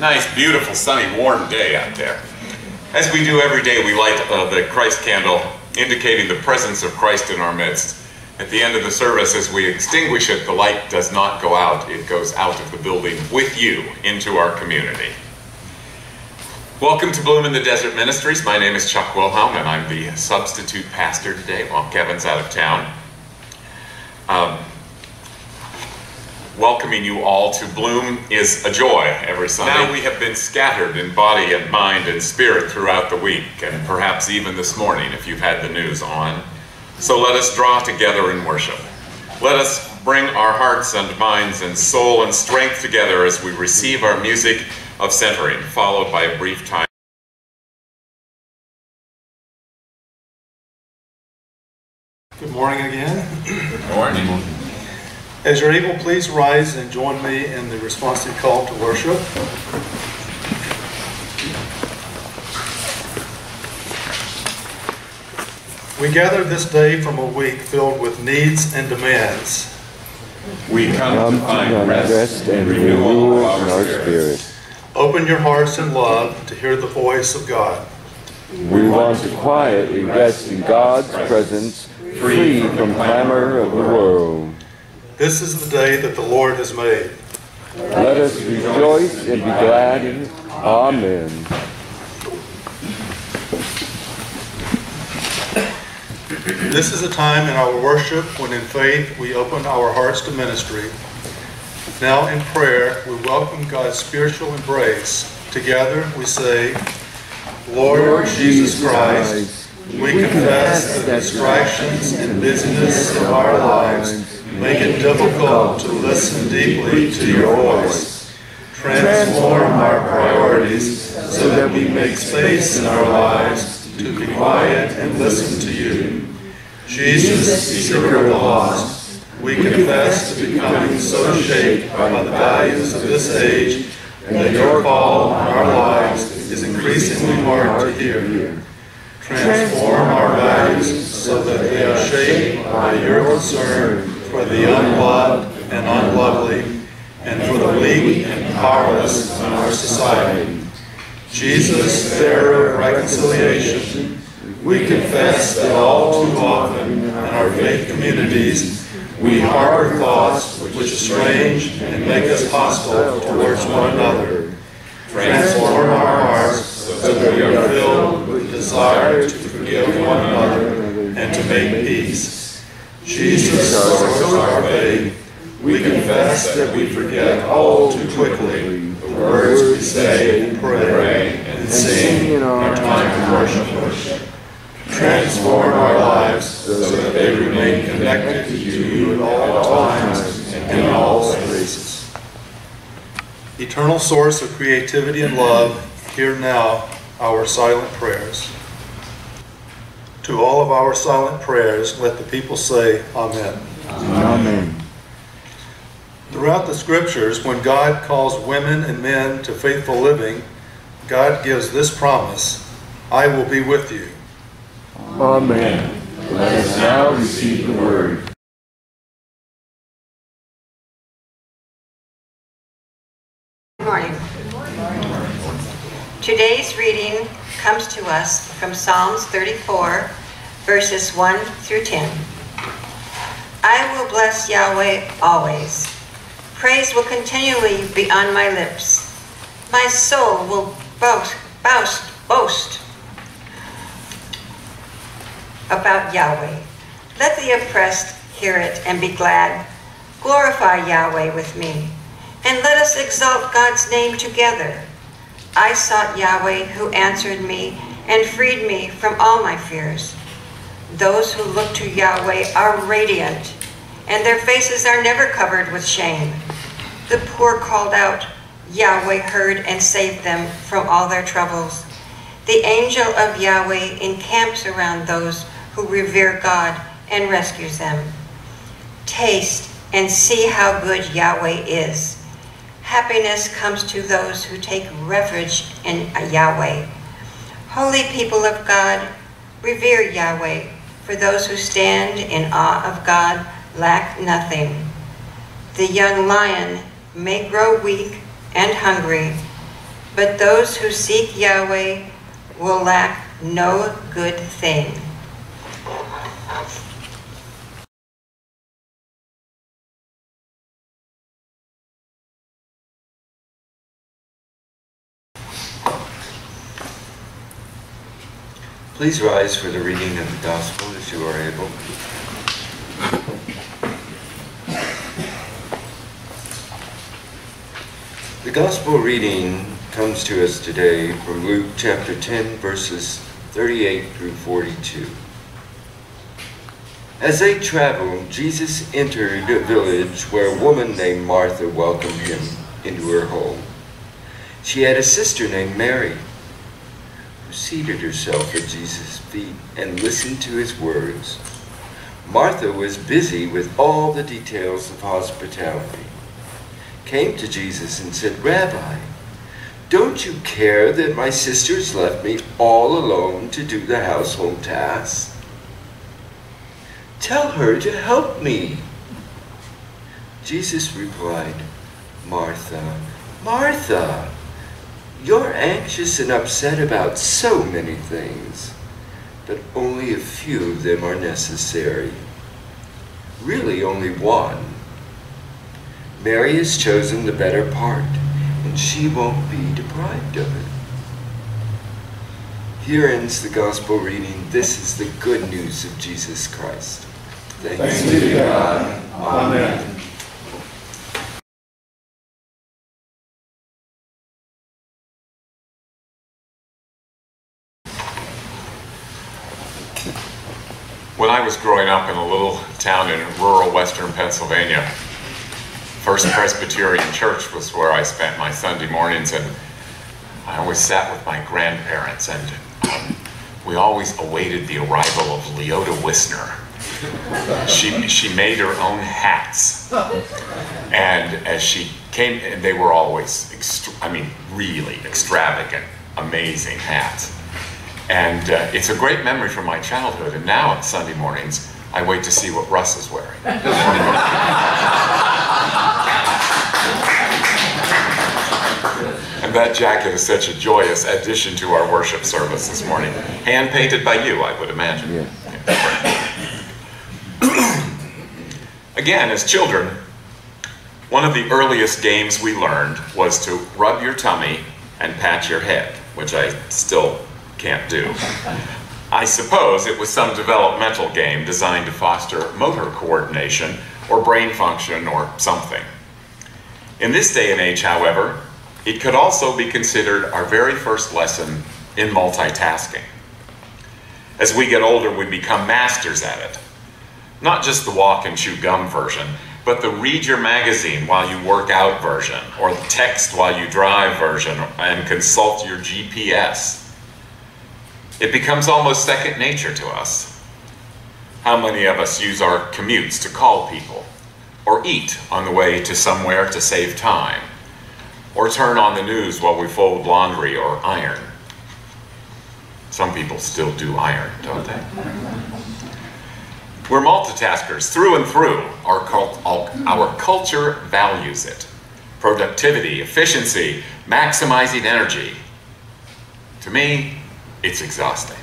Nice, beautiful, sunny, warm day out there. As we do every day, we light the Christ candle, indicating the presence of Christ in our midst. At the end of the service, as we extinguish it, the light does not go out. It goes out of the building with you into our community. Welcome to Bloom in the Desert Ministries. My name is Chuck Wilhelm, and I'm the substitute pastor today while Kevin's out of town. Welcoming you all to Bloom is a joy every Sunday. Now we have been scattered in body and mind and spirit throughout the week, and perhaps even this morning if you've had the news on. So let us draw together in worship. Let us bring our hearts and minds and soul and strength together as we receive our music of centering, followed by a brief time. Good morning again. Good morning. As you're able, please rise and join me in the responsive call to worship. We gather this day from a week filled with needs and demands. We come to find rest and renewal in our spirit. Open your hearts in love to hear the voice of God. We want to quietly rest in God's presence, free from clamor of the world. This is the day that the Lord has made. Let us rejoice and be glad in it. Amen. This is a time in our worship when in faith we open our hearts to ministry. Now in prayer we welcome God's spiritual embrace. Together we say, Lord Jesus Christ, we confess the distractions and busyness of our lives make it difficult to listen deeply to your voice. Transform our priorities so that we make space in our lives to be quiet and listen to you. Jesus, seeker of the lost, we confess to becoming so shaped by the values of this age that your call on our lives is increasingly hard to hear. Transform our values so that they are shaped by your concern for the unloved and unlovely, and for the weak and powerless in our society. Jesus, bearer of reconciliation, we confess that all too often in our faith communities, we harbor thoughts which estrange and make us hostile towards one another. Transform our hearts so that we are filled with desire to forgive one another and to make peace. Jesus, source of our faith, we confess that we forget all too quickly the words we say, pray, and sing in our time of worship. Transform our lives so that they remain connected to you at all times and in all places. Eternal source of creativity and love, hear now our silent prayers. To all of our silent prayers, let the people say, Amen. Amen. Throughout the scriptures, when God calls women and men to faithful living, God gives this promise, I will be with you. Amen. Let us now receive the word. Good morning. Today's reading comes to us from Psalms 34, verses 1 through 10. I will bless Yahweh always. Praise will continually be on my lips. My soul will boast about Yahweh. Let the oppressed hear it and be glad. Glorify Yahweh with me, and let us exalt God's name together. I sought Yahweh, who answered me and freed me from all my fears. Those who look to Yahweh are radiant, and their faces are never covered with shame. The poor called out, Yahweh heard and saved them from all their troubles. The angel of Yahweh encamps around those who revere God and rescues them. Taste and see how good Yahweh is. Happiness comes to those who take refuge in Yahweh. Holy people of God, revere Yahweh, for those who stand in awe of God lack nothing. The young lion may grow weak and hungry, but those who seek Yahweh will lack no good thing. Please rise for the reading of the Gospel as you are able. The Gospel reading comes to us today from Luke chapter 10, verses 38 through 42. As they traveled, Jesus entered a village where a woman named Martha welcomed him into her home. She had a sister named Mary, seated herself at Jesus' feet and listened to his words. Martha was busy with all the details of hospitality, came to Jesus and said, "Rabbi, don't you care that my sister's left me all alone to do the household tasks? Tell her to help me." Jesus replied, "Martha, Martha, you're anxious and upset about so many things, but only a few of them are necessary. Really, only one. Mary has chosen the better part, and she won't be deprived of it." Here ends the Gospel reading. This is the good news of Jesus Christ. Thanks be to God. Amen. When I was growing up in a little town in rural western Pennsylvania, First Presbyterian Church was where I spent my Sunday mornings, and I always sat with my grandparents, and we always awaited the arrival of Leota Wisner. She made her own hats, and as she came, they were always, really extravagant, amazing hats. And it's a great memory from my childhood, and now on Sunday mornings, I wait to see what Russ is wearing. And that jacket is such a joyous addition to our worship service this morning. Hand-painted by you, I would imagine. Yeah. Again, as children, one of the earliest games we learned was to rub your tummy and pat your head, which I still can't do. I suppose it was some developmental game designed to foster motor coordination or brain function or something. In this day and age, however, it could also be considered our very first lesson in multitasking. As we get older, we become masters at it. Not just the walk and chew gum version, but the read your magazine while you work out version, or the text while you drive version, and consult your GPS. It becomes almost second nature to us. How many of us use our commutes to call people, or eat on the way to somewhere to save time, or turn on the news while we fold laundry or iron? Some people still do iron, don't they? We're multitaskers through and through. Our culture values it. Productivity, efficiency, maximizing energy. To me, it's exhausting.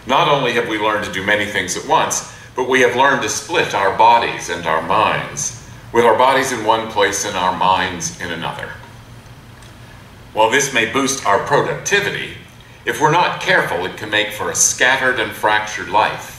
Not only have we learned to do many things at once, but we have learned to split our bodies and our minds, with our bodies in one place and our minds in another. While this may boost our productivity, if we're not careful, it can make for a scattered and fractured life,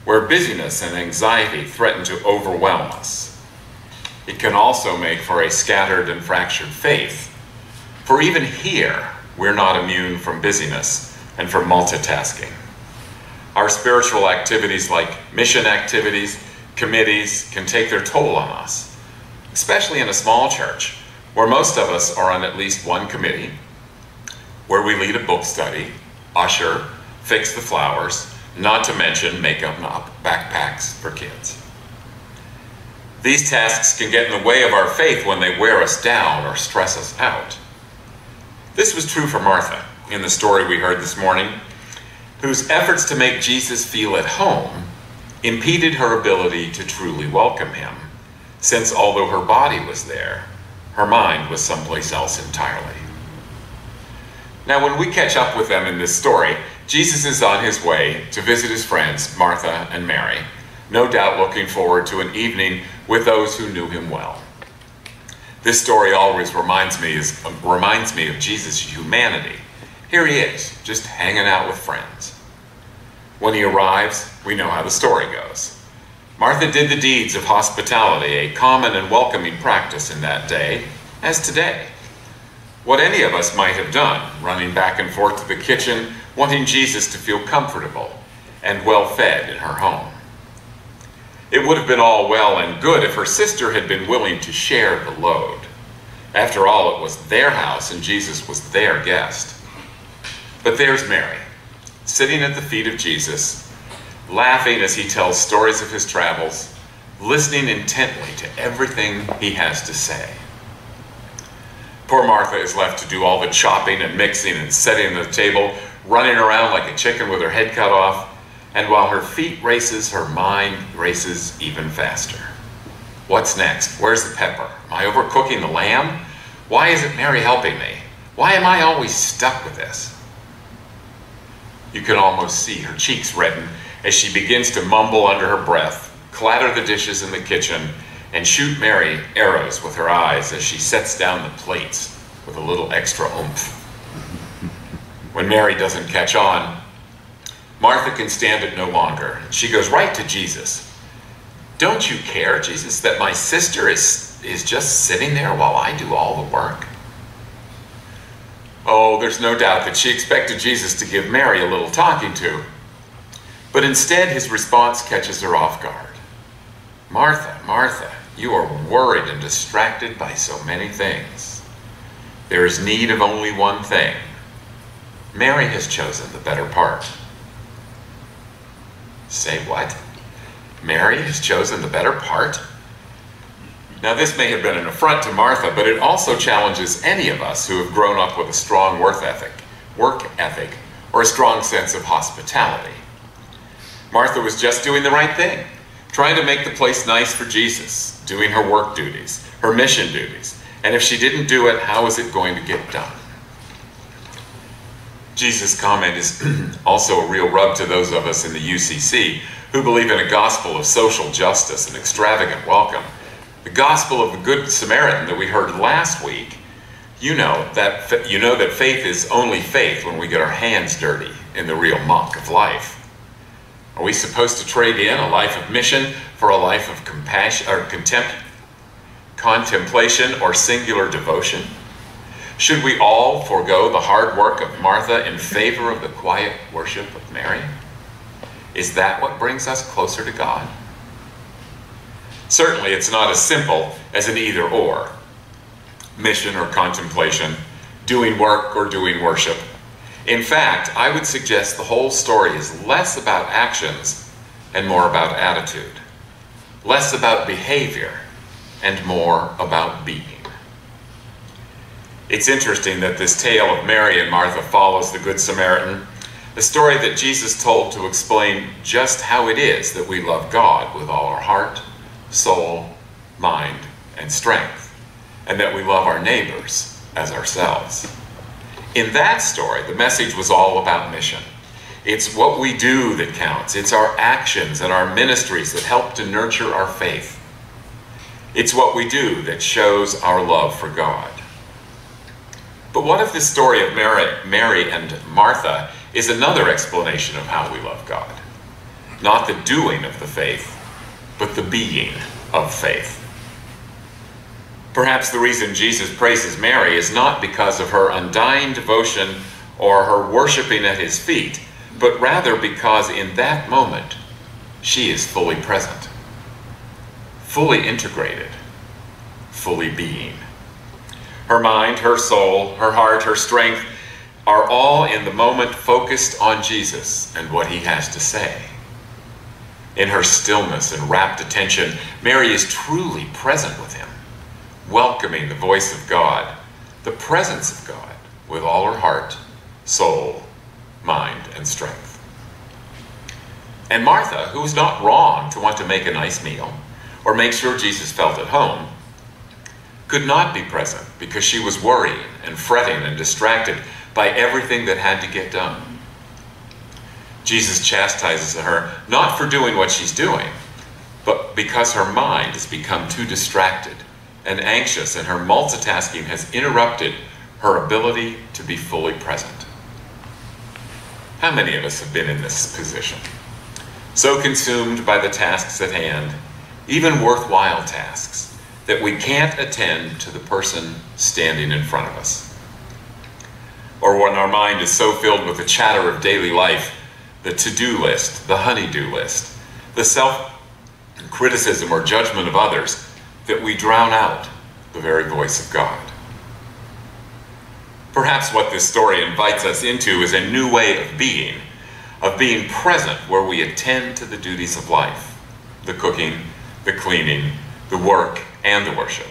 where busyness and anxiety threaten to overwhelm us. It can also make for a scattered and fractured faith, for even here, we're not immune from busyness and from multitasking. Our spiritual activities like mission activities, committees, can take their toll on us, especially in a small church, where most of us are on at least one committee, where we lead a book study, usher, fix the flowers, not to mention make up backpacks for kids. These tasks can get in the way of our faith when they wear us down or stress us out. This was true for Martha in the story we heard this morning, whose efforts to make Jesus feel at home impeded her ability to truly welcome him, since although her body was there, her mind was someplace else entirely. Now, when we catch up with them in this story, Jesus is on his way to visit his friends, Martha and Mary, no doubt looking forward to an evening with those who knew him well. This story always reminds me of Jesus' humanity. Here he is, just hanging out with friends. When he arrives, we know how the story goes. Martha did the deeds of hospitality, a common and welcoming practice in that day, as today. What any of us might have done, running back and forth to the kitchen, wanting Jesus to feel comfortable and well-fed in her home. It would have been all well and good if her sister had been willing to share the load. After all, it was their house and Jesus was their guest. But there's Mary, sitting at the feet of Jesus, laughing as he tells stories of his travels, listening intently to everything he has to say. Poor Martha is left to do all the chopping and mixing and setting the table, running around like a chicken with her head cut off, and while her feet races, her mind races even faster. What's next? Where's the pepper? Am I overcooking the lamb? Why isn't Mary helping me? Why am I always stuck with this? You can almost see her cheeks redden as she begins to mumble under her breath, clatter the dishes in the kitchen, and shoot Mary arrows with her eyes as she sets down the plates with a little extra oomph. When Mary doesn't catch on, Martha can stand it no longer. She goes right to Jesus. Don't you care, Jesus, that my sister is just sitting there while I do all the work? Oh, there's no doubt that she expected Jesus to give Mary a little talking to. But instead, his response catches her off guard. Martha, Martha, you are worried and distracted by so many things. There is need of only one thing. Mary has chosen the better part. Say what? Mary has chosen the better part? Now, this may have been an affront to Martha, but it also challenges any of us who have grown up with a strong work ethic, or a strong sense of hospitality. Martha was just doing the right thing, trying to make the place nice for Jesus, doing her work duties, her mission duties, and if she didn't do it, how was it going to get done? Jesus' comment is also a real rub to those of us in the UCC who believe in a gospel of social justice and extravagant welcome. The gospel of the Good Samaritan that we heard last week. You know that faith is only faith when we get our hands dirty in the real muck of life. Are we supposed to trade in a life of mission for a life of compassion or contemplation or singular devotion? Should we all forego the hard work of Martha in favor of the quiet worship of Mary? Is that what brings us closer to God? Certainly, it's not as simple as an either-or. Mission or contemplation, doing work or doing worship. In fact, I would suggest the whole story is less about actions and more about attitude. Less about behavior and more about being. It's interesting that this tale of Mary and Martha follows the Good Samaritan, the story that Jesus told to explain just how it is that we love God with all our heart, soul, mind, and strength, and that we love our neighbors as ourselves. In that story, the message was all about mission. It's what we do that counts. It's our actions and our ministries that help to nurture our faith. It's what we do that shows our love for God. But what if this story of Mary and Martha is another explanation of how we love God? Not the doing of the faith, but the being of faith. Perhaps the reason Jesus praises Mary is not because of her undying devotion or her worshiping at his feet, but rather because in that moment she is fully present, fully integrated, fully being. Her mind, her soul, her heart, her strength are all in the moment focused on Jesus and what he has to say. In her stillness and rapt attention, Mary is truly present with him, welcoming the voice of God, the presence of God, with all her heart, soul, mind, and strength. And Martha, who was not wrong to want to make a nice meal or make sure Jesus felt at home, could not be present because she was worrying and fretting and distracted by everything that had to get done. Jesus chastises her not for doing what she's doing, but because her mind has become too distracted and anxious, and her multitasking has interrupted her ability to be fully present. How many of us have been in this position? So consumed by the tasks at hand, even worthwhile tasks, that we can't attend to the person standing in front of us. Or when our mind is so filled with the chatter of daily life, the to-do list, the honey-do list, the self-criticism or judgment of others, that we drown out the very voice of God. Perhaps what this story invites us into is a new way of being present where we attend to the duties of life, the cooking, the cleaning, the work, and the worship,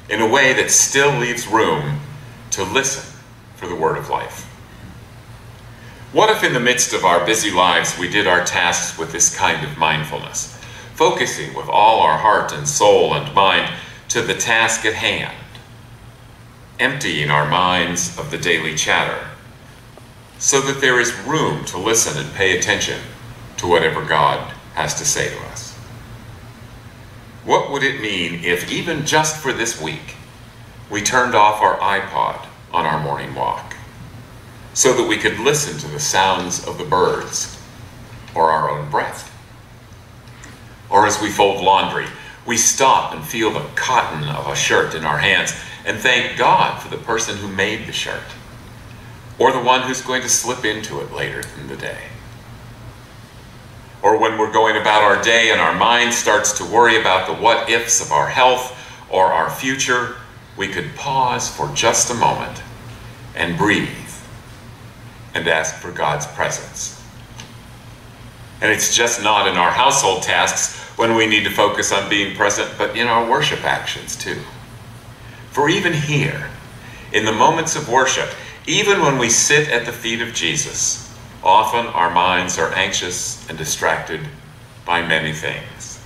in a way that still leaves room to listen for the word of life. What if in the midst of our busy lives we did our tasks with this kind of mindfulness, focusing with all our heart and soul and mind to the task at hand, emptying our minds of the daily chatter, so that there is room to listen and pay attention to whatever God has to say to us? What would it mean if, even just for this week, we turned off our iPod on our morning walk, so that we could listen to the sounds of the birds or our own breath? Or as we fold laundry, we stop and feel the cotton of a shirt in our hands and thank God for the person who made the shirt, or the one who's going to slip into it later in the day. Or when we're going about our day and our mind starts to worry about the what-ifs of our health or our future, we could pause for just a moment and breathe and ask for God's presence. And it's just not in our household tasks when we need to focus on being present, but in our worship actions too. For even here, in the moments of worship, even when we sit at the feet of Jesus, often our minds are anxious and distracted by many things.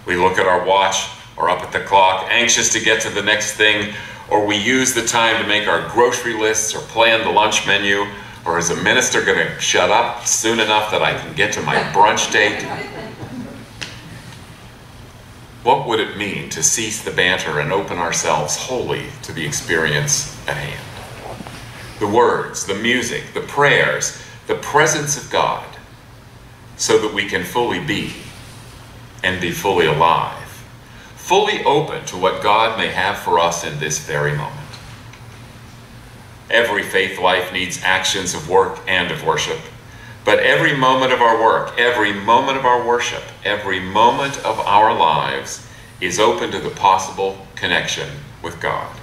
We look at our watch or up at the clock, anxious to get to the next thing, or we use the time to make our grocery lists or plan the lunch menu, or is a minister going to shut up soon enough that I can get to my brunch date? What would it mean to cease the banter and open ourselves wholly to the experience at hand? The words, the music, the prayers, the presence of God, so that we can fully be and be fully alive, fully open to what God may have for us in this very moment. Every faith life needs actions of work and of worship, but every moment of our work, every moment of our worship, every moment of our lives is open to the possible connection with God.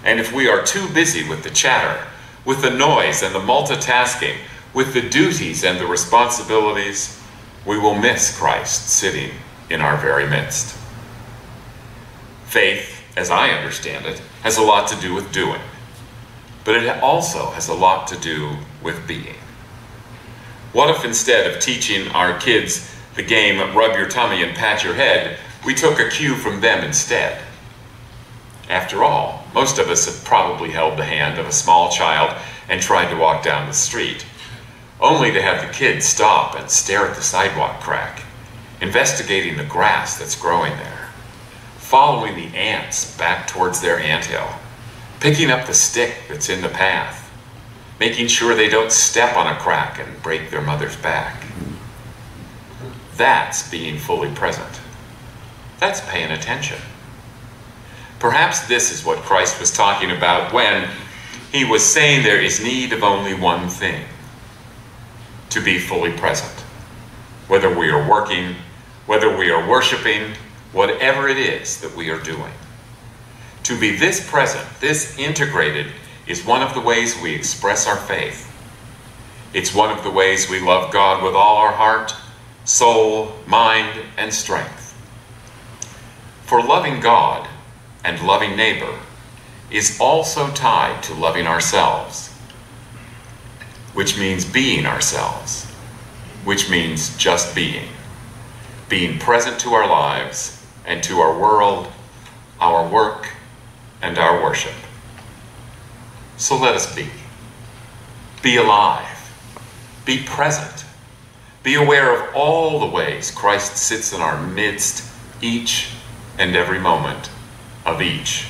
And if we are too busy with the chatter, with the noise and the multitasking, with the duties and the responsibilities, we will miss Christ sitting in our very midst. Faith, as I understand it, has a lot to do with doing, but it also has a lot to do with being. What if instead of teaching our kids the game rub your tummy and pat your head, we took a cue from them instead? After all, most of us have probably held the hand of a small child and tried to walk down the street, only to have the kid stop and stare at the sidewalk crack, investigating the grass that's growing there, following the ants back towards their anthill, picking up the stick that's in the path, making sure they don't step on a crack and break their mother's back. That's being fully present. That's paying attention. Perhaps this is what Christ was talking about when he was saying there is need of only one thing: to be fully present. Whether we are working, whether we are worshiping, whatever it is that we are doing. To be this present, this integrated, is one of the ways we express our faith. It's one of the ways we love God with all our heart, soul, mind, and strength. For loving God and loving neighbor is also tied to loving ourselves, which means being ourselves, which means just being present to our lives and to our world, our work, and our worship. So let us be. Be alive. Be present. Be aware of all the ways Christ sits in our midst each and every moment of each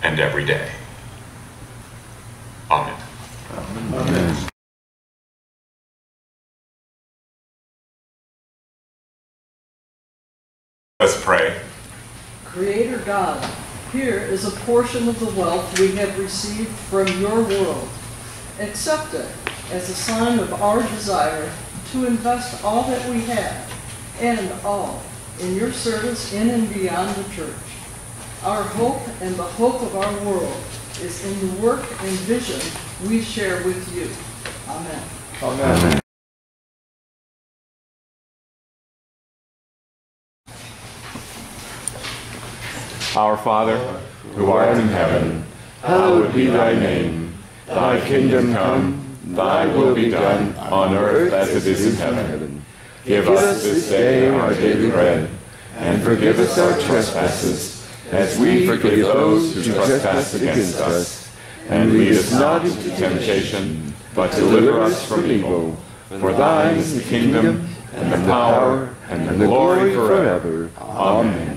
and every day. Amen. Amen. Let's pray. Creator God, here is a portion of the wealth we have received from your world. Accept it as a sign of our desire to invest all that we have and all in your service in and beyond the church. Our hope and the hope of our world is in the work and vision we share with you. Amen. Amen. Our Father, who art in heaven, hallowed be thy name. Thy kingdom come, thy will be done, on earth as it is in heaven. Give us this day our daily bread, and forgive us our trespasses, as we forgive those who trespass against us. And lead us not into temptation, but deliver us from evil. For thine is the kingdom, and the power, and the glory forever. Amen.